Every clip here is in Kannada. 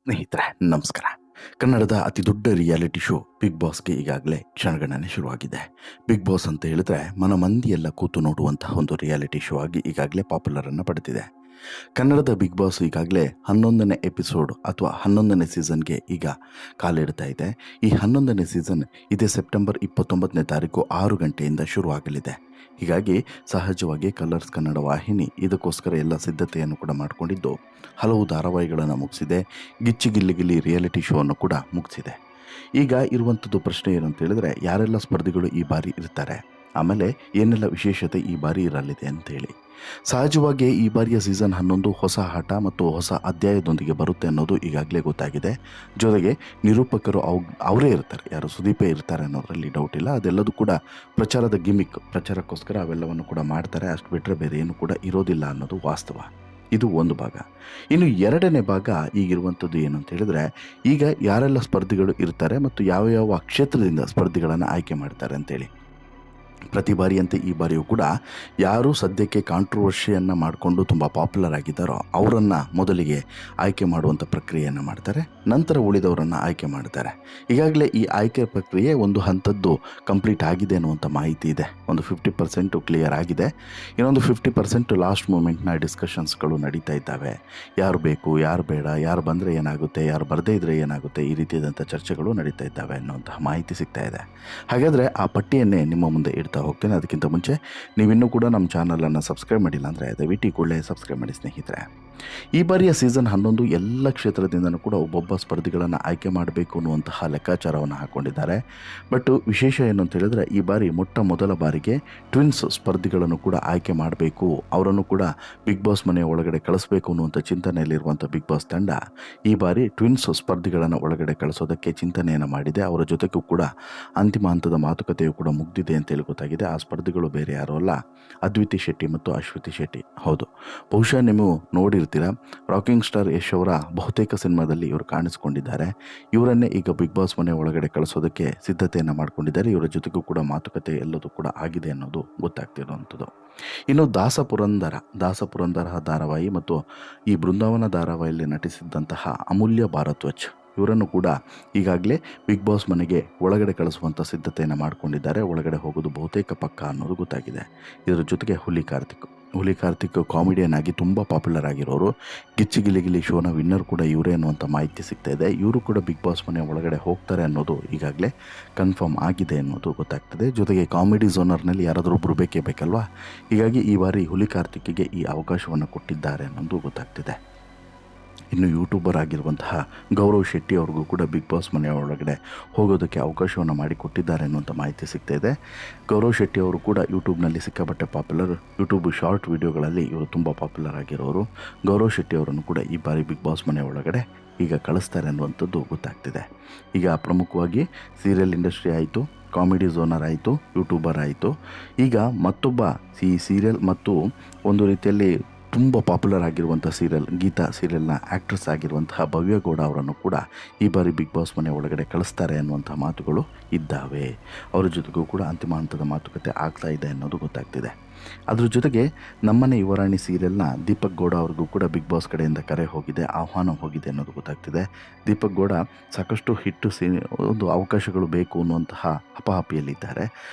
ಸ್ನೇಹಿತರೆ ನಮಸ್ಕಾರ. ಕನ್ನಡದ ಅತಿ ದೊಡ್ಡ ರಿಯಾಲಿಟಿ ಶೋ ಬಿಗ್ ಬಾಸ್ಗೆ ಈಗಾಗಲೇ ಕ್ಷಣಗಣನೆ ಶುರುವಾಗಿದೆ. ಬಿಗ್ ಬಾಸ್ ಅಂತ ಹೇಳಿದ್ರೆ ಮಂದಿಯೆಲ್ಲ ಕೂತು ನೋಡುವಂತಹ ಒಂದು ರಿಯಾಲಿಟಿ ಶೋ ಆಗಿ ಈಗಾಗಲೇ ಪಾಪ್ಯುಲರನ್ನು ಪಡೆದಿದೆ. ಕನ್ನಡದ ಬಿಗ್ ಬಾಸ್ ಈಗಾಗಲೇ 11ನೇ ಎಪಿಸೋಡ್ ಅಥವಾ 11ನೇ ಸೀಸನ್ಗೆ ಈಗ ಕಾಲಿಡ್ತಾ ಇದೆ. ಈ 11ನೇ ಸೀಸನ್ ಇದೇ ಸೆಪ್ಟೆಂಬರ್ 29ನೇ ತಾರೀಕು 6 ಗಂಟೆಯಿಂದ ಶುರುವಾಗಲಿದೆ. ಹೀಗಾಗಿ ಸಹಜವಾಗಿ ಕಲರ್ಸ್ ಕನ್ನಡ ವಾಹಿನಿ ಇದಕ್ಕೋಸ್ಕರ ಎಲ್ಲ ಸಿದ್ಧತೆಯನ್ನು ಕೂಡ ಮಾಡಿಕೊಂಡಿದ್ದು ಹಲವು ಧಾರಾವಾಹಿಗಳನ್ನು ಮುಗಿಸಿದೆ. ಗಿಚ್ಚಿ ಗಿಲ್ಲಿ ಗಿಲ್ಲಿ ರಿಯಾಲಿಟಿ ಶೋವನ್ನು ಕೂಡ ಮುಗಿಸಿದೆ. ಈಗ ಇರುವಂಥದ್ದು ಪ್ರಶ್ನೆ ಏನು ಅಂತ ಹೇಳಿದ್ರೆ, ಯಾರೆಲ್ಲ ಸ್ಪರ್ಧಿಗಳು ಈ ಬಾರಿ ಇರ್ತಾರೆ, ಆಮೇಲೆ ಏನೆಲ್ಲ ವಿಶೇಷತೆ ಈ ಬಾರಿ ಇರಲಿದೆ ಅಂತೇಳಿ. ಸಹಜವಾಗಿ ಈ ಬಾರಿಯ ಸೀಸನ್ 11 ಹೊಸ ಆಟ ಮತ್ತು ಹೊಸ ಅಧ್ಯಾಯದೊಂದಿಗೆ ಬರುತ್ತೆ ಅನ್ನೋದು ಈಗಾಗಲೇ ಗೊತ್ತಾಗಿದೆ. ಜೊತೆಗೆ ನಿರೂಪಕರು ಅವರೇ ಇರ್ತಾರೆ, ಯಾರು ಸುದೀಪೇ ಇರ್ತಾರೆ ಅನ್ನೋದರಲ್ಲಿ ಡೌಟ್ ಇಲ್ಲ. ಅದೆಲ್ಲದೂ ಕೂಡ ಪ್ರಚಾರದ ಗಿಮಿಕ್, ಪ್ರಚಾರಕ್ಕೋಸ್ಕರ ಅವೆಲ್ಲವನ್ನು ಕೂಡ ಮಾಡ್ತಾರೆ. ಅಷ್ಟು ಬಿಟ್ಟರೆ ಬೇರೆ ಏನು ಕೂಡ ಇರೋದಿಲ್ಲ ಅನ್ನೋದು ವಾಸ್ತವ. ಇದು ಒಂದು ಭಾಗ. ಇನ್ನು ಎರಡನೇ ಭಾಗ ಈಗಿರುವಂಥದ್ದು ಏನು ಅಂತ ಹೇಳಿದ್ರೆ, ಈಗ ಯಾರೆಲ್ಲ ಸ್ಪರ್ಧಿಗಳು ಇರ್ತಾರೆ ಮತ್ತು ಯಾವ ಯಾವ ಕ್ಷೇತ್ರದಿಂದ ಸ್ಪರ್ಧಿಗಳನ್ನು ಆಯ್ಕೆ ಮಾಡ್ತಾರೆ ಅಂತೇಳಿ. ಪ್ರತಿ ಬಾರಿಯಂತೆ ಈ ಬಾರಿಯೂ ಕೂಡ ಯಾರು ಸದ್ಯಕ್ಕೆ ಕಾಂಟ್ರವರ್ಷಿಯನ್ನು ಮಾಡಿಕೊಂಡು ತುಂಬ ಪಾಪ್ಯುಲರ್ ಆಗಿದ್ದಾರೋ ಅವರನ್ನು ಮೊದಲಿಗೆ ಆಯ್ಕೆ ಮಾಡುವಂಥ ಪ್ರಕ್ರಿಯೆಯನ್ನು ಮಾಡ್ತಾರೆ. ನಂತರ ಉಳಿದವರನ್ನು ಆಯ್ಕೆ ಮಾಡ್ತಾರೆ. ಈಗಾಗಲೇ ಈ ಆಯ್ಕೆ ಪ್ರಕ್ರಿಯೆ ಒಂದು ಹಂತದ್ದು ಕಂಪ್ಲೀಟ್ ಆಗಿದೆ ಅನ್ನುವಂಥ ಮಾಹಿತಿ ಇದೆ. ಒಂದು 50% ಕ್ಲಿಯರ್ ಆಗಿದೆ. ಇನ್ನೊಂದು 50% ಲಾಸ್ಟ್ ಮೂಮೆಂಟ್ನ ಡಿಸ್ಕಷನ್ಸ್ಗಳು ನಡೀತಾ ಇದ್ದಾವೆ. ಯಾರು ಬೇಕು, ಯಾರು ಬೇಡ, ಯಾರು ಬಂದರೆ ಏನಾಗುತ್ತೆ, ಯಾರು ಬರದೇ ಇದ್ದರೆ ಏನಾಗುತ್ತೆ, ಈ ರೀತಿಯಾದಂಥ ಚರ್ಚೆಗಳು ನಡೀತಾ ಇದ್ದಾವೆ ಅನ್ನುವಂತಹ ಮಾಹಿತಿ ಸಿಗ್ತಾ ಇದೆ. ಹಾಗಾದರೆ ಆ ಪಟ್ಟಿಯನ್ನೇ ನಿಮ್ಮ ಮುಂದೆ ಇಡ್ತಾ ಹೋಗ್ತೇನೆ. ಅದಕ್ಕಿಂತ ಮುಂಚೆ ನೀವಿನ್ನೂ ಕೂಡ ನಮ್ಮ ಚಾನಲನ್ನು ಸಬ್ಸ್ಕ್ರೈಬ್ ಮಾಡಿಲ್ಲ ಅಂದರೆ ದಯವಿಟ್ಟು ಕೂಡಲೇ ಸಬ್ಸ್ಕ್ರೈಬ್ ಮಾಡಿ ಸ್ನೇಹಿತರೆ. ಈ ಬಾರಿಯ ಸೀಸನ್ 11 ಎಲ್ಲ ಕ್ಷೇತ್ರದಿಂದನೂ ಕೂಡ ಒಬ್ಬೊಬ್ಬ ಸ್ಪರ್ಧಿಗಳನ್ನು ಆಯ್ಕೆ ಮಾಡಬೇಕು ಅನ್ನುವಂತಹ ಲೆಕ್ಕಾಚಾರವನ್ನು ಹಾಕ್ಕೊಂಡಿದ್ದಾರೆ. ಬಟ್ ವಿಶೇಷ ಏನು ಅಂತ ಹೇಳಿದ್ರೆ, ಈ ಬಾರಿ ಮೊದಲ ಬಾರಿಗೆ ಟ್ವಿನ್ಸ್ ಸ್ಪರ್ಧಿಗಳನ್ನು ಕೂಡ ಆಯ್ಕೆ ಮಾಡಬೇಕು, ಅವರನ್ನು ಕೂಡ ಬಿಗ್ ಬಾಸ್ ಮನೆಯ ಒಳಗಡೆ ಕಳಿಸ್ಬೇಕು ಅನ್ನುವಂಥ ಚಿಂತನೆಯಲ್ಲಿರುವಂಥ ಬಿಗ್ ಬಾಸ್ ತಂಡ ಈ ಬಾರಿ ಟ್ವಿನ್ಸ್ ಸ್ಪರ್ಧಿಗಳನ್ನು ಒಳಗಡೆ ಕಳಿಸೋದಕ್ಕೆ ಚಿಂತನೆಯನ್ನು ಮಾಡಿದೆ. ಅವರ ಜೊತೆಗೂ ಕೂಡ ಅಂತಿಮ ಹಂತದ ಮಾತುಕತೆಯು ಕೂಡ ಮುಗ್ದಿದೆ ಅಂತೇಳಿ ಗೊತ್ತಾಗಿದೆ. ಆ ಸ್ಪರ್ಧಿಗಳು ಬೇರೆ ಯಾರೂ ಅಲ್ಲ, ಅದ್ವಿತಿ ಶೆಟ್ಟಿ ಮತ್ತು ಅಶ್ವತಿ ಶೆಟ್ಟಿ. ಹೌದು, ಬಹುಶಃ ನೀವು ನೋಡಿರ್ತೀರ, ರಾಕಿಂಗ್ ಸ್ಟಾರ್ ಯಶ್ ಅವರ ಬಹುತೇಕ ಸಿನಿಮಾದಲ್ಲಿ ಇವರು ಕಾಣಿಸಿಕೊಂಡಿದ್ದಾರೆ. ಇವರನ್ನೇ ಈಗ ಬಿಗ್ ಬಾಸ್ ಮನೆ ಒಳಗಡೆ ಕಳಿಸೋದಕ್ಕೆ ಸಿದ್ಧತೆಯನ್ನು ಮಾಡಿಕೊಂಡಿದ್ದಾರೆ. ಇವರ ಜೊತೆಗೂ ಕೂಡ ಮಾತುಕತೆ ಎಲ್ಲದೂ ಕೂಡ ಆಗಿದೆ ಅನ್ನೋದು ಗೊತ್ತಾಗ್ತಿರುವಂಥದ್ದು. ಇನ್ನು ದಾಸಪುರಂದರ ಧಾರಾವಾಹಿ ಮತ್ತು ಈ ಬೃಂದಾವನ ಧಾರಾವಾಹಿಯಲ್ಲಿ ನಟಿಸಿದ್ದಂತಹ ಅಮೂಲ್ಯ ಭಾರದ್ವಾಜ್ ಇವರನ್ನು ಕೂಡ ಈಗಾಗಲೇ ಬಿಗ್ ಬಾಸ್ ಮನೆಗೆ ಒಳಗಡೆ ಕಳಿಸುವಂಥ ಸಿದ್ಧತೆಯನ್ನು ಮಾಡಿಕೊಂಡಿದ್ದಾರೆ. ಒಳಗಡೆ ಹೋಗೋದು ಬಹುತೇಕ ಪಕ್ಕ ಅನ್ನೋದು ಗೊತ್ತಾಗಿದೆ. ಇದರ ಜೊತೆಗೆ ಹುಲಿ ಕಾರ್ತಿಕ್ ಕಾಮಿಡಿಯನ್ ಆಗಿ ತುಂಬ ಪಾಪ್ಯುಲರ್ ಆಗಿರೋರು. ಗಿಚ್ಚಿ ಗಿಲಿ ಗಿಲಿ ಶೋನ ವಿನ್ನರ್ ಕೂಡ ಇವರೇ ಅನ್ನುವಂಥ ಮಾಹಿತಿ ಸಿಗ್ತಾ ಇದೆ. ಇವರು ಕೂಡ ಬಿಗ್ ಬಾಸ್ ಮನೆ ಒಳಗಡೆ ಹೋಗ್ತಾರೆ ಅನ್ನೋದು ಈಗಾಗಲೇ ಕನ್ಫರ್ಮ್ ಆಗಿದೆ ಅನ್ನೋದು ಗೊತ್ತಾಗ್ತದೆ. ಜೊತೆಗೆ ಕಾಮಿಡಿ ಝೋನರ್ನಲ್ಲಿ ಯಾರಾದರೂ ಒಬ್ಬರು ಬೇಕೇ ಬೇಕಲ್ವಾ. ಹೀಗಾಗಿ ಈ ಬಾರಿ ಹುಲಿ ಕಾರ್ತಿಕ್ಗೆ ಈ ಅವಕಾಶವನ್ನು ಕೊಟ್ಟಿದ್ದಾರೆ ಅನ್ನೋದು ಗೊತ್ತಾಗ್ತಿದೆ. ಇನ್ನು ಯೂಟ್ಯೂಬರ್ ಆಗಿರುವಂತಹ ಗೌರವ್ ಶೆಟ್ಟಿ ಅವ್ರಿಗೂ ಕೂಡ ಬಿಗ್ ಬಾಸ್ ಮನೆಯ ಒಳಗಡೆ ಹೋಗೋದಕ್ಕೆ ಅವಕಾಶವನ್ನು ಮಾಡಿಕೊಟ್ಟಿದ್ದಾರೆ ಅನ್ನುವಂಥ ಮಾಹಿತಿ ಸಿಗ್ತಾ ಇದೆ. ಗೌರವ್ ಶೆಟ್ಟಿ ಅವರು ಕೂಡ ಯೂಟ್ಯೂಬ್ನಲ್ಲಿ ಸಿಕ್ಕಾಪಟ್ಟೆ ಪಾಪ್ಯುಲರ್. ಯೂಟ್ಯೂಬ್ ಶಾರ್ಟ್ ವಿಡಿಯೋಗಳಲ್ಲಿ ಇವರು ತುಂಬ ಪಾಪ್ಯುಲರ್ ಆಗಿರೋರು. ಗೌರವ್ ಶೆಟ್ಟಿ ಅವರನ್ನು ಕೂಡ ಈ ಬಾರಿ ಬಿಗ್ ಬಾಸ್ ಮನೆಯ ಒಳಗಡೆ ಈಗ ಕಳಿಸ್ತಾರೆ ಅನ್ನುವಂಥದ್ದು ಗೊತ್ತಾಗ್ತಿದೆ. ಈಗ ಪ್ರಮುಖವಾಗಿ ಸೀರಿಯಲ್ ಇಂಡಸ್ಟ್ರಿ ಆಯಿತು, ಕಾಮಿಡಿ ಝೋನರ್ ಆಯಿತು, ಯೂಟ್ಯೂಬರ್ ಆಯಿತು. ಈಗ ಮತ್ತೊಬ್ಬ ಸೀರಿಯಲ್ ಮತ್ತು ಒಂದು ರೀತಿಯಲ್ಲಿ ತುಂಬ ಪಾಪ್ಯುಲರ್ ಆಗಿರುವಂಥ ಗೀತಾ ಸೀರಿಯಲ್ನ ಆ್ಯಕ್ಟ್ರೆಸ್ ಆಗಿರುವಂತಹ ಭವ್ಯ ಗೌಡ ಅವರನ್ನು ಕೂಡ ಈ ಬಾರಿ ಬಿಗ್ ಬಾಸ್ ಮನೆ ಒಳಗಡೆ ಕಳಿಸ್ತಾರೆ ಅನ್ನುವಂಥ ಮಾತುಗಳು ಇದ್ದಾವೆ. ಅವರ ಜೊತೆಗೂ ಕೂಡ ಅಂತಿಮ ಹಂತದ ಮಾತುಕತೆ ಆಗ್ತಾ ಇದೆ ಅನ್ನೋದು ಗೊತ್ತಾಗ್ತಿದೆ. ಅದ್ರ ಜೊತೆಗೆ ನಮ್ಮನೆ ಯುವರಾಣಿ ಸೀರಿಯಲ್ನ ದೀಪಕ್ ಗೌಡ ಅವ್ರಿಗೂ ಕೂಡ ಬಿಗ್ ಬಾಸ್ ಕಡೆಯಿಂದ ಕರೆ ಹೋಗಿದೆ, ಆಹ್ವಾನ ಹೋಗಿದೆ ಅನ್ನೋದು ಗೊತ್ತಾಗ್ತಿದೆ. ದೀಪಕ್ ಗೌಡ ಸಾಕಷ್ಟು ಒಂದು ಅವಕಾಶಗಳು ಬೇಕು ಅನ್ನುವಂತಹ ಹಪಾಹಪಿಯಲ್ಲಿದ್ದಾರೆ.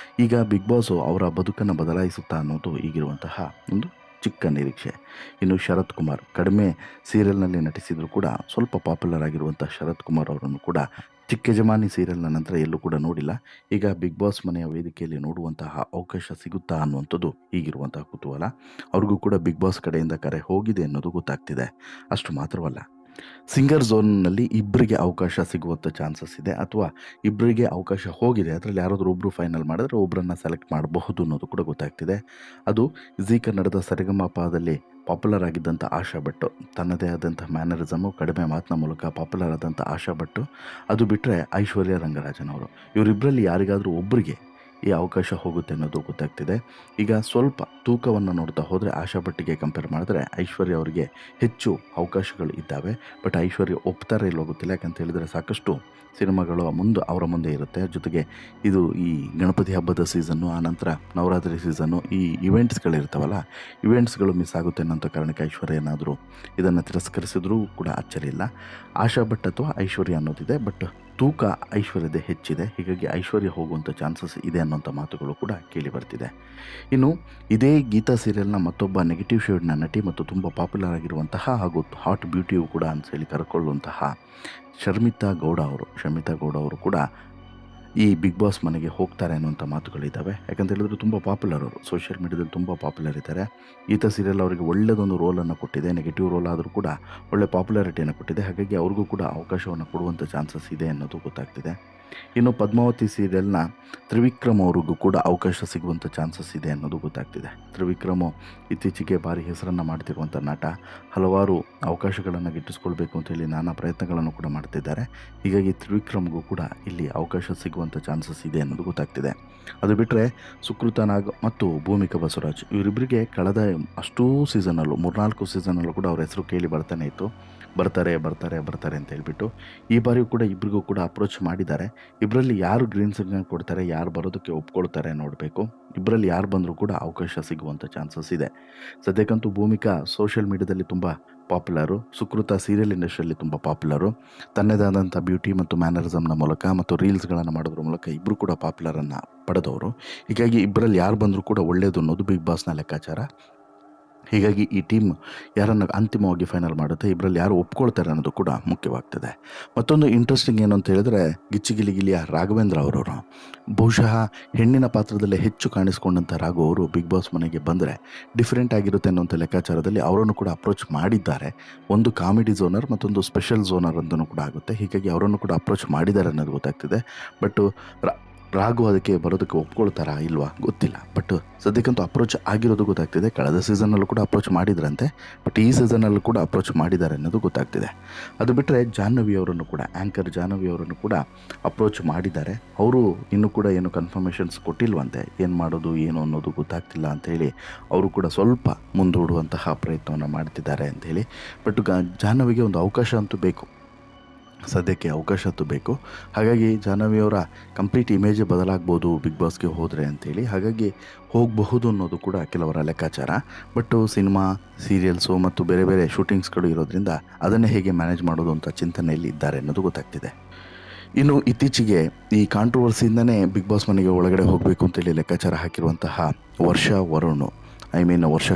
ಈಗ ಬಿಗ್ ಬಾಸು ಅವರ ಬದುಕನ್ನು ಬದಲಾಯಿಸುತ್ತಾ ಅನ್ನೋದು ಈಗಿರುವಂತಹ ಒಂದು ಚಿಕ್ಕ ನಿರೀಕ್ಷೆ. ಇನ್ನು ಶರತ್ ಕುಮಾರ್ ಕಡಿಮೆ ಸೀರಿಯಲ್ನಲ್ಲಿ ನಟಿಸಿದರೂ ಕೂಡ ಸ್ವಲ್ಪ ಪಾಪ್ಯುಲರ್ ಆಗಿರುವಂಥ ಶರತ್ ಕುಮಾರ್ ಅವರನ್ನು ಕೂಡ ಚಿಕ್ಕ ಯಜಮಾನಿ ಸೀರಿಯಲ್ನ ನಂತರ ಎಲ್ಲೂ ಕೂಡ ನೋಡಿಲ್ಲ. ಈಗ ಬಿಗ್ ಬಾಸ್ ಮನೆಯ ವೇದಿಕೆಯಲ್ಲಿ ನೋಡುವಂತಹ ಅವಕಾಶ ಸಿಗುತ್ತಾ ಅನ್ನುವಂಥದ್ದು ಈಗಿರುವಂತಹ ಕುತೂಹಲ. ಅವ್ರಿಗೂ ಕೂಡ ಬಿಗ್ ಬಾಸ್ ಕಡೆಯಿಂದ ಕರೆ ಹೋಗಿದೆ ಅನ್ನೋದು ಗೊತ್ತಾಗ್ತಿದೆ. ಅಷ್ಟು ಮಾತ್ರವಲ್ಲ, ಸಿಂಗರ್ ಝೋನ್ನಲ್ಲಿ ಇಬ್ಬರಿಗೆ ಅವಕಾಶ ಸಿಗುವಂಥ ಚಾನ್ಸಸ್ ಇದೆ, ಅಥವಾ ಇಬ್ಬರಿಗೆ ಅವಕಾಶ ಹೋಗಿದೆ. ಅದರಲ್ಲಿ ಯಾರಾದರೂ ಒಬ್ಬರು ಫೈನಲ್ ಮಾಡಿದ್ರೆ ಒಬ್ಬರನ್ನು ಸೆಲೆಕ್ಟ್ ಮಾಡಬಹುದು ಅನ್ನೋದು ಕೂಡ ಗೊತ್ತಾಗ್ತಿದೆ. ಅದು ಜೀ ಕನ್ನಡದ ಸರಿಗಮಪದಲ್ಲಿ ಪಾಪ್ಯುಲರ್ ಆಗಿದ್ದಂಥ ಆಶಾ ಭಟ್, ತನ್ನದೇ ಆದಂಥ ಮ್ಯಾನರಿಸಮು, ಕಡಿಮೆ ಮಾತಿನ ಮೂಲಕ ಪಾಪ್ಯುಲರ್ ಆದಂಥ ಆಶಾ ಭಟ್. ಅದು ಬಿಟ್ಟರೆ ಐಶ್ವರ್ಯ ರಂಗರಾಜನ್ ಅವರು. ಇವರಿಬ್ಬರಲ್ಲಿ ಯಾರಿಗಾದರೂ ಒಬ್ಬರಿಗೆ ಈ ಅವಕಾಶ ಹೋಗುತ್ತೆ ಅನ್ನೋದು ಗೊತ್ತಾಗ್ತಿದೆ. ಈಗ ಸ್ವಲ್ಪ ತೂಕವನ್ನು ನೋಡ್ತಾ ಹೋದರೆ ಆಶಾ ಭಟ್ಟಿಗೆ ಕಂಪೇರ್ ಮಾಡಿದ್ರೆ ಐಶ್ವರ್ಯ ಅವರಿಗೆ ಹೆಚ್ಚು ಅವಕಾಶಗಳು ಇದ್ದಾವೆ. ಬಟ್ ಐಶ್ವರ್ಯ ಒಪ್ತಾರೆ ಇಲ್ಲೋ ಗೊತ್ತಿಲ್ಲ. ಯಾಕಂತ ಹೇಳಿದರೆ ಸಾಕಷ್ಟು ಸಿನಿಮಾಗಳು ಅವರ ಮುಂದೆ ಇರುತ್ತೆ. ಜೊತೆಗೆ ಇದು ಈ ಗಣಪತಿ ಹಬ್ಬದ ಸೀಸನ್ನು, ಆನಂತರ ನವರಾತ್ರಿ ಸೀಸನ್ನು, ಈ ಇವೆಂಟ್ಸ್ಗಳಿರ್ತಾವಲ್ಲ, ಇವೆಂಟ್ಸ್ಗಳು ಮಿಸ್ ಆಗುತ್ತೆ ಅನ್ನೋಂಥ ಕಾರಣಕ್ಕೆ ಐಶ್ವರ್ಯ ಏನಾದರೂ ಇದನ್ನು ತಿರಸ್ಕರಿಸಿದ್ರೂ ಕೂಡ ಅಚ್ಚರಿ ಇಲ್ಲ. ಆಶಾ ಭಟ್ ಅಥವಾ ಐಶ್ವರ್ಯ ಅನ್ನೋದಿದೆ, ಬಟ್ ತೂಕ ಐಶ್ವರ್ಯದೇ ಹೆಚ್ಚಿದೆ. ಹೀಗಾಗಿ ಐಶ್ವರ್ಯ ಹೋಗುವಂಥ ಚಾನ್ಸಸ್ ಇದೆ ಅನ್ನೋಂಥ ಮಾತುಗಳು ಕೂಡ ಕೇಳಿ ಬರ್ತಿದೆ. ಇನ್ನು ಇದೇ ಗೀತಾ ಸೀರಿಯಲ್ನ ಮತ್ತೊಬ್ಬ ನೆಗೆಟಿವ್ ಶೇಡ್ನ ನಟಿ ಮತ್ತು ತುಂಬ ಪಾಪ್ಯುಲರ್ ಆಗಿರುವಂತಹ ಹಾಗೂ ಹಾಟ್ ಬ್ಯೂಟಿಯು ಕೂಡ ಅಂತೇಳಿ ಕರ್ಕೊಳ್ಳುವಂತಹ ಶರ್ಮಿತಾ ಗೌಡ ಅವರು ಕೂಡ ಈ ಬಿಗ್ ಬಾಸ್ ಮನೆಗೆ ಹೋಗ್ತಾರೆ ಅನ್ನುವಂಥ ಮಾತುಗಳಿದ್ದಾವೆ. ಯಾಕಂತ ಹೇಳಿದ್ರೆ ತುಂಬ ಪಾಪ್ಯುಲರ್ ಅವರು, ಸೋಷಿಯಲ್ ಮೀಡಿಯಾದಲ್ಲಿ ತುಂಬ ಪಾಪ್ಯುಲರ್ ಇದ್ದಾರೆ. ಗೀತಾ ಸೀರಿಯಲ್ ಅವರಿಗೆ ಒಳ್ಳೆಯದೊಂದು ರೋಲನ್ನು ಕೊಟ್ಟಿದೆ, ನೆಗೆಟಿವ್ ರೋಲ್ ಆದರೂ ಕೂಡ ಒಳ್ಳೆ ಪಾಪ್ಯುಲಾರಿಟಿಯನ್ನು ಕೊಟ್ಟಿದೆ. ಹಾಗಾಗಿ ಅವ್ರಿಗೂ ಕೂಡ ಅವಕಾಶವನ್ನು ಕೊಡುವಂಥ ಚಾನ್ಸಸ್ ಇದೆ ಅನ್ನೋದು ಗೊತ್ತಾಗ್ತಿದೆ. ಇನ್ನು ಪದ್ಮಾವತಿ ಸೀರಿಯಲ್ನ ತ್ರಿವಿಕ್ರಮ್ ಅವ್ರಿಗೂ ಕೂಡ ಅವಕಾಶ ಸಿಗುವಂಥ ಚಾನ್ಸಸ್ ಇದೆ ಅನ್ನೋದು ಗೊತ್ತಾಗ್ತಿದೆ. ತ್ರಿವಿಕ್ರಮು ಇತ್ತೀಚೆಗೆ ಭಾರಿ ಹೆಸರನ್ನು ಮಾಡ್ತಿರುವಂಥ ನಟ, ಹಲವಾರು ಅವಕಾಶಗಳನ್ನು ಗಿಟ್ಟಿಸ್ಕೊಳ್ಬೇಕು ಅಂತೇಳಿ ನಾನಾ ಪ್ರಯತ್ನಗಳನ್ನು ಕೂಡ ಮಾಡ್ತಿದ್ದಾರೆ. ಹೀಗಾಗಿ ತ್ರಿವಿಕ್ರಮ್ಗೂ ಕೂಡ ಇಲ್ಲಿ ಅವಕಾಶ ಸಿಗುವಂಥ ಚಾನ್ಸಸ್ ಇದೆ ಅನ್ನೋದು ಗೊತ್ತಾಗ್ತಿದೆ. ಅದು ಬಿಟ್ಟರೆ ಸುಕೃತ ನಾಗ್ ಮತ್ತು ಭೂಮಿಕಾ ಬಸವರಾಜ್ ಇವರಿಬ್ಬರಿಗೆ ಕಳೆದ ಅಷ್ಟೂ ಸೀಸನಲ್ಲೂ 3-4 ಸೀಸನಲ್ಲೂ ಕೂಡ ಅವ್ರ ಹೆಸರು ಕೇಳಿ ಬರ್ತಾನೆ ಇತ್ತು, ಬರ್ತಾರೆ ಅಂತ ಹೇಳ್ಬಿಟ್ಟು. ಈ ಬಾರಿಯೂ ಕೂಡ ಇಬ್ಬರಿಗೂ ಕೂಡ ಅಪ್ರೋಚ್ ಮಾಡಿದ್ದಾರೆ. ಇಬ್ಬರಲ್ಲಿ ಯಾರು ಗ್ರೀನ್ ಸಿಗ್ನಲ್ ಕೊಡ್ತಾರೆ, ಯಾರು ಬರೋದಕ್ಕೆ ಒಪ್ಕೊಳ್ತಾರೆ ನೋಡಬೇಕು. ಇಬ್ಬರಲ್ಲಿ ಯಾರು ಬಂದರೂ ಕೂಡ ಅವಕಾಶ ಸಿಗುವಂಥ ಚಾನ್ಸಸ್ ಇದೆ. ಸದ್ಯಕ್ಕಂತೂ ಭೂಮಿಕಾ ಸೋಷಿಯಲ್ ಮೀಡಿಯಾದಲ್ಲಿ ತುಂಬ ಪಾಪ್ಯುಲರು, ಸುಕೃತ ಸೀರಿಯಲ್ ಇಂಡಸ್ಟ್ರಿಯಲ್ಲಿ ತುಂಬ ಪಾಪ್ಯುಲರು. ತನ್ನದಾದಂಥ ಬ್ಯೂಟಿ ಮತ್ತು ಮ್ಯಾನರಿಸಮ್ನ ಮೂಲಕ ಮತ್ತು ರೀಲ್ಸ್ಗಳನ್ನು ಮಾಡೋದ್ರ ಮೂಲಕ ಇಬ್ಬರು ಕೂಡ ಪಾಪ್ಯುಲರನ್ನು ಪಡೆದವರು. ಹೀಗಾಗಿ ಇಬ್ಬರಲ್ಲಿ ಯಾರು ಬಂದರೂ ಕೂಡ ಒಳ್ಳೆಯದು ಅನ್ನೋದು ಬಿಗ್ ಬಾಸ್ನ ಲೆಕ್ಕಾಚಾರ. ಹೀಗಾಗಿ ಈ ಟೀಮ್ ಯಾರನ್ನು ಅಂತಿಮವಾಗಿ ಫೈನಲ್ ಮಾಡುತ್ತೆ, ಇಬ್ಬರಲ್ಲಿ ಯಾರು ಒಪ್ಕೊಳ್ತಾರೆ ಅನ್ನೋದು ಕೂಡ ಮುಖ್ಯವಾಗ್ತದೆ. ಮತ್ತೊಂದು ಇಂಟ್ರೆಸ್ಟಿಂಗ್ ಏನು ಅಂತ ಹೇಳಿದ್ರೆ, ಗಿಚ್ಚಿಗಿಲಿಗಿಲಿಯ ರಾಘವೇಂದ್ರ ಅವರವರು ಬಹುಶಃ ಹೆಣ್ಣಿನ ಪಾತ್ರದಲ್ಲೇ ಹೆಚ್ಚು ಕಾಣಿಸ್ಕೊಂಡಂಥ ರಾಘು ಅವರು ಬಿಗ್ ಬಾಸ್ ಮನೆಗೆ ಬಂದರೆ ಡಿಫ್ರೆಂಟ್ ಆಗಿರುತ್ತೆ ಅನ್ನೋಂಥ ಲೆಕ್ಕಾಚಾರದಲ್ಲಿ ಅವರನ್ನು ಕೂಡ ಅಪ್ರೋಚ್ ಮಾಡಿದ್ದಾರೆ. ಒಂದು ಕಾಮಿಡಿ ಝೋನರ್, ಮತ್ತೊಂದು ಸ್ಪೆಷಲ್ ಝೋನರ್ ಅಂತಲೂ ಕೂಡ ಆಗುತ್ತೆ. ಹೀಗಾಗಿ ಅವರನ್ನು ಕೂಡ ಅಪ್ರೋಚ್ ಮಾಡಿದ್ದಾರೆ ಅನ್ನೋದು ಗೊತ್ತಾಗ್ತಿದೆ. ಬಟ್ ರಾಘು ಅದಕ್ಕೆ ಬರೋದಕ್ಕೆ ಒಪ್ಕೊಳ್ತಾರಾ ಇಲ್ವಾ ಗೊತ್ತಿಲ್ಲ. ಬಟ್ ಸದ್ಯಕ್ಕಂತೂ ಅಪ್ರೋಚ್ ಆಗಿರೋದು ಗೊತ್ತಾಗ್ತಿದೆ. ಕಳೆದ ಸೀಸನಲ್ಲೂ ಕೂಡ ಅಪ್ರೋಚ್ ಮಾಡಿದ್ರಂತೆ, ಬಟ್ ಈ ಸೀಸನಲ್ಲೂ ಕೂಡ ಅಪ್ರೋಚ್ ಮಾಡಿದ್ದಾರೆ ಅನ್ನೋದು ಗೊತ್ತಾಗ್ತಿದೆ. ಅದು ಬಿಟ್ಟರೆ ಜಾಹ್ನವಿ ಅವರನ್ನು ಕೂಡ, ಆ್ಯಂಕರ್ ಜಾಹ್ನವಿ ಅವರನ್ನು ಕೂಡ ಅಪ್ರೋಚ್ ಮಾಡಿದ್ದಾರೆ. ಅವರು ಇನ್ನೂ ಕೂಡ ಏನು ಕನ್ಫರ್ಮೇಷನ್ಸ್ ಕೊಟ್ಟಿಲ್ವಂತೆ, ಏನು ಮಾಡೋದು ಏನು ಅನ್ನೋದು ಗೊತ್ತಾಗ್ತಿಲ್ಲ ಅಂಥೇಳಿ ಅವರು ಕೂಡ ಸ್ವಲ್ಪ ಮುಂದೂಡುವಂತಹ ಪ್ರಯತ್ನವನ್ನು ಮಾಡ್ತಿದ್ದಾರೆ ಅಂಥೇಳಿ. ಬಟ್ ಜಾಹ್ನವಿಗೆ ಒಂದು ಅವಕಾಶ ಅಂತೂ ಬೇಕು, ಸದ್ಯಕ್ಕೆ ಅವಕಾಶ ಅಂತೂ ಬೇಕು. ಹಾಗಾಗಿ ಜಾಹ್ನವಿಯವರ ಕಂಪ್ಲೀಟ್ ಇಮೇಜೇ ಬದಲಾಗ್ಬೋದು ಬಿಗ್ ಬಾಸ್ಗೆ ಹೋದರೆ ಅಂಥೇಳಿ. ಹಾಗಾಗಿ ಹೋಗಬಹುದು ಅನ್ನೋದು ಕೂಡ ಕೆಲವರ ಲೆಕ್ಕಾಚಾರ. ಬಟ್ ಸಿನಿಮಾ, ಸೀರಿಯಲ್ಸು ಮತ್ತು ಬೇರೆ ಬೇರೆ ಶೂಟಿಂಗ್ಸ್ಗಳು ಇರೋದ್ರಿಂದ ಅದನ್ನೇ ಹೇಗೆ ಮ್ಯಾನೇಜ್ ಮಾಡೋದು ಅಂತ ಚಿಂತನೆಯಲ್ಲಿ ಇದ್ದಾರೆ ಅನ್ನೋದು ಗೊತ್ತಾಗ್ತಿದೆ. ಇನ್ನು ಇತ್ತೀಚೆಗೆ ಈ ಕಾಂಟ್ರವರ್ಸಿಯಿಂದನೇ ಬಿಗ್ ಬಾಸ್ ಮನೆಗೆ ಒಳಗಡೆ ಹೋಗಬೇಕು ಅಂತೇಳಿ ಲೆಕ್ಕಾಚಾರ ಹಾಕಿರುವಂತಹ ವರ್ಷ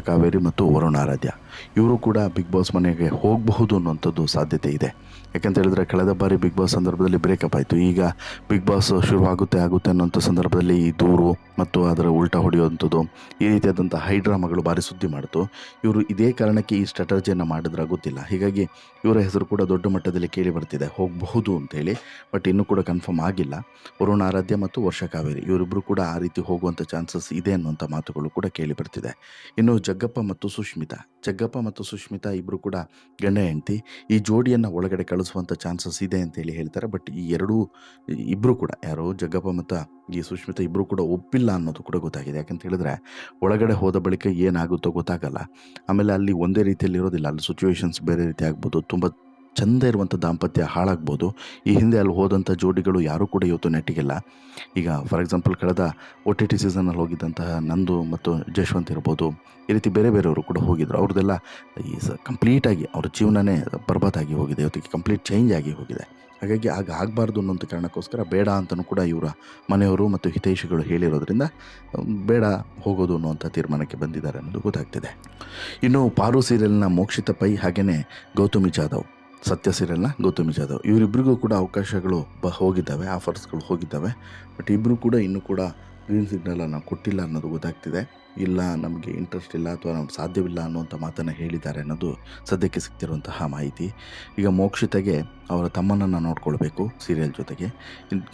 ಕಾವೇರಿ ಮತ್ತು ವರುಣ್ ಆರಾಧ್ಯ ಇವರು ಕೂಡ ಬಿಗ್ ಬಾಸ್ ಮನೆಗೆ ಹೋಗಬಹುದು ಅನ್ನುವಂಥದ್ದು ಸಾಧ್ಯತೆ ಇದೆ. ಯಾಕಂತ ಹೇಳಿದ್ರೆ ಕಳೆದ ಬಾರಿ ಬಿಗ್ ಬಾಸ್ ಸಂದರ್ಭದಲ್ಲಿ ಬ್ರೇಕಪ್ ಆಯಿತು. ಈಗ ಬಿಗ್ ಬಾಸ್ ಶುರುವಾಗುತ್ತೆ ಅನ್ನೋಂಥ ಸಂದರ್ಭದಲ್ಲಿ ಈ ದೂರು ಮತ್ತು ಅದರ ಉಲ್ಟಾ ಹೊಡೆಯುವಂಥದ್ದು, ಈ ರೀತಿಯಾದಂಥ ಹೈಡ್ರಾಮಾಗಳು ಭಾರಿ ಸುದ್ದಿ ಮಾಡಿತು. ಇವರು ಇದೇ ಕಾರಣಕ್ಕೆ ಈ ಸ್ಟ್ರಾಟಜಿಯನ್ನು ಮಾಡಿದ್ರೆ ಗೊತ್ತಿಲ್ಲ. ಹೀಗಾಗಿ ಇವರ ಹೆಸರು ಕೂಡ ದೊಡ್ಡ ಮಟ್ಟದಲ್ಲಿ ಕೇಳಿ ಬರ್ತಿದೆ, ಹೋಗಬಹುದು ಅಂತೇಳಿ. ಬಟ್ ಇನ್ನೂ ಕೂಡ ಕನ್ಫರ್ಮ್ ಆಗಿಲ್ಲ. ವರುಣ್ ಆರಾಧ್ಯ ಮತ್ತು ವರ್ಷ ಕಾವೇರಿ ಇವರಿಬ್ಬರು ಕೂಡ ಆ ರೀತಿ ಹೋಗುವಂಥ ಚಾನ್ಸಸ್ ಇದೆ ಅನ್ನುವಂಥ ಮಾತುಗಳು ಕೂಡ ಕೇಳಿ ಬರ್ತಿದೆ. ಇನ್ನು ಜಗ್ಗಪ್ಪ ಮತ್ತು ಸುಷ್ಮಿತಾ ಇಬ್ಬರು ಕೂಡ ಗಂಡ ಹೆಂಡತಿ. ಈ ಜೋಡಿಯನ್ನು ಒಳಗಡೆ ಕಳಿಸುವಂಥ ಚಾನ್ಸಸ್ ಇದೆ ಅಂತೇಳಿ ಹೇಳ್ತಾರೆ. ಬಟ್ ಈ ಇಬ್ಬರು ಕೂಡ, ಯಾರೋ ಜಗ್ಗಪ್ಪ ಮತ್ತು ಈ ಸುಷ್ಮಿತಾ ಇಬ್ಬರು ಕೂಡ ಒಪ್ಪಿಲ್ಲ ಅನ್ನೋದು ಕೂಡ ಗೊತ್ತಾಗಿದೆ. ಯಾಕಂತ ಹೇಳಿದ್ರೆ ಒಳಗಡೆ ಹೋದ ಬಳಿಕ ಏನಾಗುತ್ತೋ ಗೊತ್ತಾಗಲ್ಲ. ಆಮೇಲೆ ಅಲ್ಲಿ ಒಂದೇ ರೀತಿಯಲ್ಲಿ ಇರೋದಿಲ್ಲ, ಅಲ್ಲಿ ಸಿಚುವೇಶನ್ಸ್ ಬೇರೆ ರೀತಿ ಆಗ್ಬೋದು, ತುಂಬ ಚೆಂದ ಇರುವಂಥ ದಾಂಪತ್ಯ ಹಾಳಾಗ್ಬೋದು. ಈ ಹಿಂದೆ ಅಲ್ಲಿ ಹೋದಂಥ ಜೋಡಿಗಳು ಯಾರೂ ಕೂಡ ಇವತ್ತು ನೆಟ್ಟಿಗಿಲ್ಲ. ಈಗ ಫಾರ್ ಎಕ್ಸಾಂಪಲ್ ಕಳೆದ OTT ಸೀಸನಲ್ಲಿ ಹೋಗಿದ್ದಂತಹ ನಂದು ಮತ್ತು ಜಶ್ವಂತ್ ಇರ್ಬೋದು, ಈ ರೀತಿ ಬೇರೆ ಬೇರೆಯವರು ಕೂಡ ಹೋಗಿದ್ರು. ಅವ್ರದ್ದೆಲ್ಲ ಈ ಕಂಪ್ಲೀಟಾಗಿ ಅವ್ರ ಜೀವನನೇ ಬರ್ಬಾದಾಗಿ ಹೋಗಿದೆ, ಇವತ್ತಿಗೆ ಕಂಪ್ಲೀಟ್ ಚೇಂಜ್ ಆಗಿ ಹೋಗಿದೆ. ಹಾಗಾಗಿ ಆಗಬಾರ್ದು ಅನ್ನೋಂಥ ಕಾರಣಕ್ಕೋಸ್ಕರ ಬೇಡ ಅಂತಲೂ ಕೂಡ ಇವರ ಮನೆಯವರು ಮತ್ತು ಹಿತೈಷಿಗಳು ಹೇಳಿರೋದ್ರಿಂದ ಬೇಡ ಹೋಗೋದು ಅನ್ನುವಂಥ ತೀರ್ಮಾನಕ್ಕೆ ಬಂದಿದ್ದಾರೆ ಅನ್ನೋದು ಗೊತ್ತಾಗ್ತಿದೆ. ಇನ್ನು ಪಾರು ಸೀರಿಯಲ್ನ ಮೋಕ್ಷಿತಾ ಪೈ ಹಾಗೆಯೇ ಗೌತಮಿ ಜಾಧವ್, ಸತ್ಯ ಸೀರಿಯಲ್ನ ಗೌತಮಿ ಜಾಧವ್ ಇವರಿಬ್ಬರಿಗೂ ಕೂಡ ಅವಕಾಶಗಳು ಹೋಗಿದ್ದಾವೆ, ಆಫರ್ಸ್ಗಳು ಹೋಗಿದ್ದಾವೆ. ಬಟ್ ಇಬ್ಬರು ಕೂಡ ಇನ್ನೂ ಕೂಡ ಗ್ರೀನ್ ಸಿಗ್ನಲನ್ನು ಕೊಟ್ಟಿಲ್ಲ ಅನ್ನೋದು ಗೊತ್ತಾಗ್ತಿದೆ. ಇಲ್ಲ, ನಮಗೆ ಇಂಟ್ರೆಸ್ಟ್ ಇಲ್ಲ ಅಥವಾ ನಮ್ಗೆ ಸಾಧ್ಯವಿಲ್ಲ ಅನ್ನುವಂಥ ಮಾತನ್ನು ಹೇಳಿದ್ದಾರೆ ಅನ್ನೋದು ಸದ್ಯಕ್ಕೆ ಸಿಗ್ತಿರುವಂತಹ ಮಾಹಿತಿ. ಈಗ ಮೋಕ್ಷಿತೆಗೆ ಅವರ ತಮ್ಮನನ್ನು ನೋಡ್ಕೊಳ್ಬೇಕು ಸೀರಿಯಲ್ ಜೊತೆಗೆ.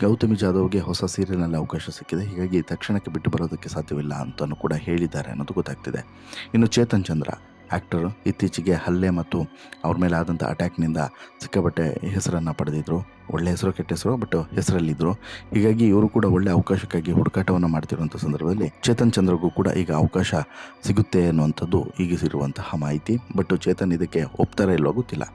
ಗೌತಮಿ ಜಾಧವ್ಗೆ ಹೊಸ ಸೀರಿಯಲ್ನಲ್ಲಿ ಅವಕಾಶ ಸಿಕ್ಕಿದೆ. ಹೀಗಾಗಿ ತಕ್ಷಣಕ್ಕೆ ಬಿಟ್ಟು ಬರೋದಕ್ಕೆ ಸಾಧ್ಯವಿಲ್ಲ ಅಂತಲೂ ಕೂಡ ಹೇಳಿದ್ದಾರೆ ಅನ್ನೋದು ಗೊತ್ತಾಗ್ತಿದೆ. ಇನ್ನು ಚೇತನ್ ಚಂದ್ರ ಆ್ಯಕ್ಟರ್ ಇತ್ತೀಚೆಗೆ ಹಲ್ಲೆ ಮತ್ತು ಅವ್ರ ಮೇಲೆ ಆದಂಥ ಅಟ್ಯಾಕ್ನಿಂದ ಸಿಕ್ಕಾಪಟ್ಟೆ ಹೆಸರನ್ನು ಪಡೆದಿದ್ದರು. ಒಳ್ಳೆ ಹೆಸರು ಕೆಟ್ಟ ಹೆಸರು, ಬಟ್ ಹೆಸರಲ್ಲಿದ್ದರು. ಹೀಗಾಗಿ ಇವರು ಕೂಡ ಒಳ್ಳೆ ಅವಕಾಶಕ್ಕಾಗಿ ಹುಡುಕಾಟವನ್ನು ಮಾಡ್ತಿರುವಂಥ ಸಂದರ್ಭದಲ್ಲಿ ಚೇತನ್ ಚಂದ್ರಗೂ ಕೂಡ ಈಗ ಅವಕಾಶ ಸಿಗುತ್ತೆ ಅನ್ನುವಂಥದ್ದು ಈಗಿಸಿರುವಂತಹ ಮಾಹಿತಿ. ಬಟ್ ಚೇತನ್ ಇದಕ್ಕೆ ಒಪ್ತಾರೆ ಇಲ್ಲೋ ಗೊತ್ತಿಲ್ಲ.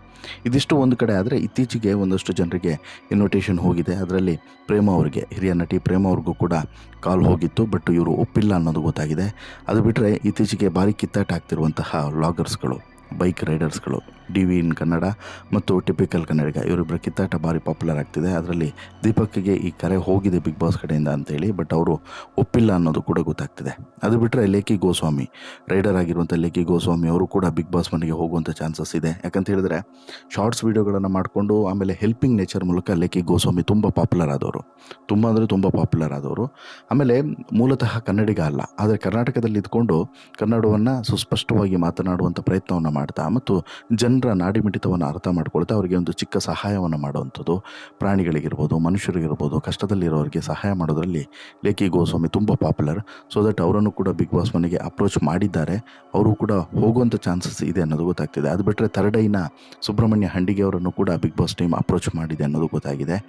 ಇದಿಷ್ಟು ಒಂದು ಕಡೆ ಆದರೆ, ಇತ್ತೀಚೆಗೆ ಒಂದಷ್ಟು ಜನರಿಗೆ ಇನ್ವಿಟೇಷನ್ ಹೋಗಿದೆ. ಅದರಲ್ಲಿ ಪ್ರೇಮ ಅವರಿಗೆ, ಹಿರಿಯ ನಟಿ ಪ್ರೇಮ ಅವ್ರಿಗೂ ಕೂಡ ಕಾಲ್ ಹೋಗಿತ್ತು. ಬಟ್ ಇವರು ಒಪ್ಪಿಲ್ಲ ಅನ್ನೋದು ಗೊತ್ತಾಗಿದೆ. ಅದು ಬಿಟ್ಟರೆ ಇತ್ತೀಚೆಗೆ ಭಾರಿ ಕಿತ್ತಾಟ ಆಗ್ತಿರುವಂತಹ ವ್ಲಾಗರ್ಸ್ಗಳು, ಬೈಕ್ ರೈಡರ್ಸ್ಗಳು, DV ಇನ್ ಕನ್ನಡ ಮತ್ತು ಟಿಪಿಕಲ್ ಕನ್ನಡಿಗ, ಇವರಿಬ್ಬರ ಕಿತ್ತಾಟ ಭಾರಿ ಪಾಪ್ಯುಲರ್ ಆಗ್ತಿದೆ. ಅದರಲ್ಲಿ ದೀಪಕ್ಗೆ ಈ ಕರೆ ಹೋಗಿದೆ ಬಿಗ್ ಬಾಸ್ ಕಡೆಯಿಂದ ಅಂತೇಳಿ, ಬಟ್ ಅವರು ಒಪ್ಪಿಲ್ಲ ಅನ್ನೋದು ಕೂಡ ಗೊತ್ತಾಗ್ತಿದೆ. ಅದು ಬಿಟ್ಟರೆ ಲೇಖಿ ಗೋಸ್ವಾಮಿ, ರೈಡರ್ ಆಗಿರುವಂಥ ಲೇಖಿ ಗೋಸ್ವಾಮಿ ಅವರು ಕೂಡ ಬಿಗ್ ಬಾಸ್ ಮನೆಗೆ ಹೋಗುವಂಥ ಚಾನ್ಸಸ್ ಇದೆ. ಯಾಕಂತ ಹೇಳಿದ್ರೆ ಶಾರ್ಟ್ಸ್ ವೀಡಿಯೋಗಳನ್ನು ಮಾಡಿಕೊಂಡು ಆಮೇಲೆ ಹೆಲ್ಪಿಂಗ್ ನೇಚರ್ ಮೂಲಕ ಲೇಖಿ ಗೋಸ್ವಾಮಿ ತುಂಬ ಪಾಪ್ಯುಲರ್ ಆದವರು, ತುಂಬ ಪಾಪ್ಯುಲರ್ ಆದವರು. ಆಮೇಲೆ ಮೂಲತಃ ಕನ್ನಡಿಗ ಅಲ್ಲ, ಆದರೆ ಕರ್ನಾಟಕದಲ್ಲಿ ಇದ್ಕೊಂಡು ಕನ್ನಡವನ್ನು ಸುಸ್ಪಷ್ಟವಾಗಿ ಮಾತನಾಡುವಂಥ ಪ್ರಯತ್ನವನ್ನು ಮಾಡ್ತಾ ಮತ್ತು ಜನರ ನಾಡಿಮಿಡಿತವನ್ನು ಅರ್ಥ ಮಾಡ್ಕೊಳ್ತಾ ಅವರಿಗೆ ಒಂದು ಚಿಕ್ಕ ಸಹಾಯವನ್ನು ಮಾಡುವಂಥದ್ದು, ಪ್ರಾಣಿಗಳಿಗಿರ್ಬೋದು ಮನುಷ್ಯರಿಗಿರ್ಬೋದು ಕಷ್ಟದಲ್ಲಿರೋರಿಗೆ ಸಹಾಯ ಮಾಡೋದರಲ್ಲಿ ಲೇಖಿ ಗೋಸ್ವಾಮಿ ತುಂಬ ಪಾಪ್ಯುಲರ್. ಸೊ ದಟ್ ಅವರನ್ನು ಕೂಡ ಬಿಗ್ ಬಾಸ್ ಮನೆಗೆ ಅಪ್ರೋಚ್ ಮಾಡಿದ್ದಾರೆ. ಅವರು ಕೂಡ ಹೋಗುವಂಥ ಚಾನ್ಸಸ್ ಇದೆ ಅನ್ನೋದು ಗೊತ್ತಾಗ್ತಿದೆ. ಅದು ಬಿಟ್ಟರೆ ಥರ್ಡೈನ ಸುಬ್ರಹ್ಮಣ್ಯ ಹಂಡಿಗೆ ಅವರನ್ನು ಕೂಡ ಬಿಗ್ ಬಾಸ್ ಟೀಮ್ ಅಪ್ರೋಚ್ ಮಾಡಿದೆ ಅನ್ನೋದು ಗೊತ್ತಾಗಿದೆ.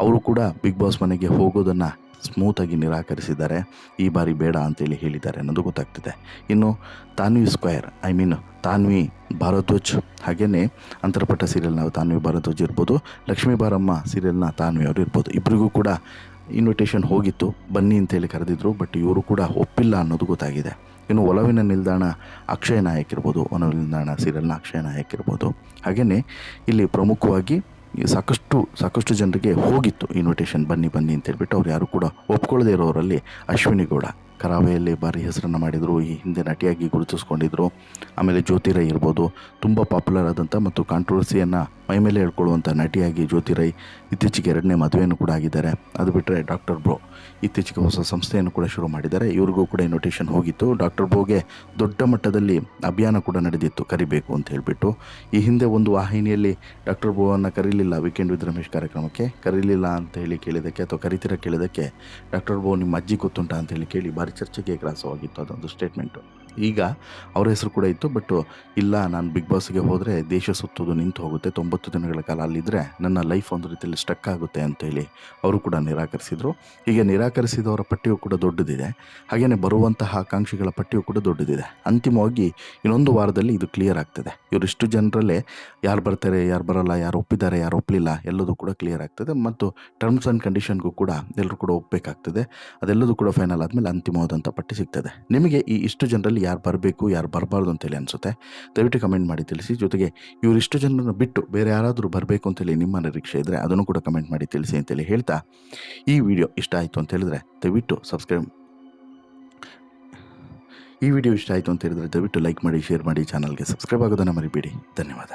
ಅವರು ಕೂಡ ಬಿಗ್ ಬಾಸ್ ಮನೆಗೆ ಹೋಗೋದನ್ನು ಸ್ಮೂತಾಗಿ ನಿರಾಕರಿಸಿದ್ದಾರೆ. ಈ ಬಾರಿ ಬೇಡ ಅಂತೇಳಿ ಹೇಳಿದ್ದಾರೆ ಅನ್ನೋದು ಗೊತ್ತಾಗ್ತಿದೆ. ಇನ್ನು ತಾನ್ವಿ ಸ್ಕ್ವೇರ್, ತಾನ್ವಿ ಭಾರದ್ವಾಜ್, ಹಾಗೆಯೇ ಅಂತರಪಟ್ಟ ಸೀರಿಯಲ್ನ ತಾನ್ವಿ ಭಾರದ್ವಾಜ್ ಇರ್ಬೋದು, ಲಕ್ಷ್ಮೀ ಬಾರಮ್ಮ ಸೀರಿಯಲ್ನ ತಾನ್ವಿ ಅವರು ಇರ್ಬೋದು, ಇಬ್ಬರಿಗೂ ಕೂಡ ಇನ್ವಿಟೇಷನ್ ಹೋಗಿತ್ತು, ಬನ್ನಿ ಅಂತೇಳಿ ಕರೆದಿದ್ರು. ಬಟ್ ಇವರು ಕೂಡ ಒಪ್ಪಿಲ್ಲ ಅನ್ನೋದು ಗೊತ್ತಾಗಿದೆ. ಇನ್ನು ಒಲವಿನ ನಿಲ್ದಾಣ ಅಕ್ಷಯ್ ನಾಯಕ್ ಇರ್ಬೋದು, ಒಲವಿನ ನಿಲ್ದಾಣ ಸೀರಿಯಲ್ನ ಅಕ್ಷಯ್ ನಾಯಕ್ ಇರ್ಬೋದು, ಹಾಗೆಯೇ ಇಲ್ಲಿ ಪ್ರಮುಖವಾಗಿ ಸಾಕಷ್ಟು ಜನರಿಗೆ ಹೋಗಿತ್ತು ಇನ್ವಿಟೇಷನ್, ಬನ್ನಿ ಅಂತೇಳ್ಬಿಟ್ಟು. ಅವ್ರು ಯಾರು ಕೂಡ ಒಪ್ಕೊಳ್ಳದೇ ಇರೋರಲ್ಲಿ ಅಶ್ವಿನಿ ಗೌಡ, ಕರಾವೆಯಲ್ಲಿ ಭಾರಿ ಹೆಸರನ್ನು ಮಾಡಿದರು, ಈ ಹಿಂದೆ ನಟಿಯಾಗಿ ಗುರುತಿಸ್ಕೊಂಡಿದ್ರು. ಆಮೇಲೆ ಜ್ಯೋತಿ ರೈ ಇರ್ಬೋದು, ತುಂಬ ಪಾಪ್ಯುಲರ್ ಆದಂಥ ಮತ್ತು ಕಾಂಟ್ರವರ್ಸಿಯನ್ನು ಮೈಮೇಲೆ ಹೇಳ್ಕೊಳ್ಳುವಂಥ ನಟಿಯಾಗಿ ಜ್ಯೋತಿ ರೈ ಇತ್ತೀಚೆಗೆ 2ನೇ ಮದುವೆಯನ್ನು ಕೂಡ ಆಗಿದ್ದಾರೆ. ಅದು ಬಿಟ್ಟರೆ ಡಾಕ್ಟರ್ ಬ್ರೋ ಇತ್ತೀಚೆಗೆ ಹೊಸ ಸಂಸ್ಥೆಯನ್ನು ಕೂಡ ಶುರು ಮಾಡಿದ್ದಾರೆ. ಇವ್ರಿಗೂ ಕೂಡ ಇನ್ವಿಟೇಷನ್ ಹೋಗಿತ್ತು. ಡಾಕ್ಟರ್ ಬ್ರೋಗೆ ದೊಡ್ಡ ಮಟ್ಟದಲ್ಲಿ ಅಭಿಯಾನ ಕೂಡ ನಡೆದಿತ್ತು, ಕರಿಬೇಕು ಅಂತ ಹೇಳಿಬಿಟ್ಟು. ಈ ಹಿಂದೆ ಒಂದು ವಾಹಿನಿಯಲ್ಲಿ ಡಾಕ್ಟರ್ ಬ್ರೋವನ್ನು ಕರೀಲಿಲ್ಲ ವೀಕೆಂಡ್ ವಿತ್ ರಮೇಶ್ ಕಾರ್ಯಕ್ರಮಕ್ಕೆ, ಕರೀಲಿಲ್ಲ ಅಂತ ಹೇಳಿ ಕೇಳಿದ್ದಕ್ಕೆ ಅಥವಾ ಕರಿತೀರ ಕೇಳಿದ್ದಕ್ಕೆ ಡಾಕ್ಟರ್ ಬ್ರೋ ನಿಮ್ಮ ಅಜ್ಜಿ ಗೊತ್ತುಂಟ ಅಂತೇಳಿ ಕೇಳಿ ಭಾರಿ ಚರ್ಚೆಗೆ ಗ್ರಾಸವಾಗಿತ್ತು ಅದೊಂದು ಸ್ಟೇಟ್ಮೆಂಟು. ಈಗ ಅವರ ಹೆಸರು ಕೂಡ ಇತ್ತು. ಬಟ್ ಇಲ್ಲ, ನಾನು ಬಿಗ್ ಬಾಸ್ಗೆ ಹೋದರೆ ದೇಶ ಸುತ್ತೋದು ನಿಂತು ಹೋಗುತ್ತೆ, 90 ದಿನಗಳ ಕಾಲ ಅಲ್ಲಿದ್ದರೆ ನನ್ನ ಲೈಫ್ ಒಂದು ರೀತಿಯಲ್ಲಿ ಸ್ಟಕ್ ಆಗುತ್ತೆ ಅಂತೇಳಿ ಅವರು ಕೂಡ ನಿರಾಕರಿಸಿದರು. ಹೀಗೆ ನಿರಾಕರಿಸಿದವರ ಪಟ್ಟಿಯೂ ಕೂಡ ದೊಡ್ಡದಿದೆ, ಹಾಗೆಯೇ ಬರುವಂತಹ ಆಕಾಂಕ್ಷಿಗಳ ಪಟ್ಟಿಯೂ ಕೂಡ ದೊಡ್ಡದಿದೆ. ಅಂತಿಮವಾಗಿ ಇನ್ನೊಂದು ವಾರದಲ್ಲಿ ಇದು ಕ್ಲಿಯರ್ ಆಗ್ತದೆ. ಇವರಿಷ್ಟು ಜನರಲ್ಲೇ ಯಾರು ಬರ್ತಾರೆ, ಯಾರು ಬರಲ್ಲ, ಯಾರು ಒಪ್ಪಿದ್ದಾರೆ, ಯಾರು ಒಪ್ಪಲಿಲ್ಲ, ಎಲ್ಲದೂ ಕೂಡ ಕ್ಲಿಯರ್ ಆಗ್ತದೆ. ಮತ್ತು ಟರ್ಮ್ಸ್ ಆ್ಯಂಡ್ ಕಂಡೀಷನ್ಗೂ ಕೂಡ ಎಲ್ಲರೂ ಕೂಡ ಒಪ್ಪಬೇಕಾಗ್ತದೆ. ಅದೆಲ್ಲದೂ ಕೂಡ ಫೈನಲ್ ಆದಮೇಲೆ ಅಂತಿಮವಾದಂಥ ಪಟ್ಟಿ ಸಿಗ್ತದೆ. ನಿಮಗೆ ಈ ಇಷ್ಟು ಜನರಲ್ಲಿ ಯಾರು ಬರಬೇಕು, ಯಾರು ಬರಬಾರ್ದು ಅಂತೇಳಿ ಅನಿಸುತ್ತೆ? ದಯವಿಟ್ಟು ಕಮೆಂಟ್ ಮಾಡಿ ತಿಳಿಸಿ. ಜೊತೆಗೆ ಇವರಿಷ್ಟು ಜನರನ್ನು ಬಿಟ್ಟು ಬೇರೆ ಯಾರಾದರೂ ಬರಬೇಕು ಅಂತೇಳಿ ನಿಮ್ಮ ನಿರೀಕ್ಷೆ ಇದ್ದರೆ ಅದನ್ನು ಕೂಡ ಕಮೆಂಟ್ ಮಾಡಿ ತಿಳಿಸಿ ಅಂತೇಳಿ ಹೇಳ್ತಾ, ಈ ವಿಡಿಯೋ ಇಷ್ಟ ಆಯಿತು ಅಂತ ಹೇಳಿದ್ರೆ ದಯವಿಟ್ಟು ದಯವಿಟ್ಟು ಲೈಕ್ ಮಾಡಿ, ಶೇರ್ ಮಾಡಿ, ಚಾನಲ್ಗೆ ಸಬ್ಸ್ಕ್ರೈಬ್ ಆಗೋದನ್ನು ಮರಿಬೇಡಿ. ಧನ್ಯವಾದ.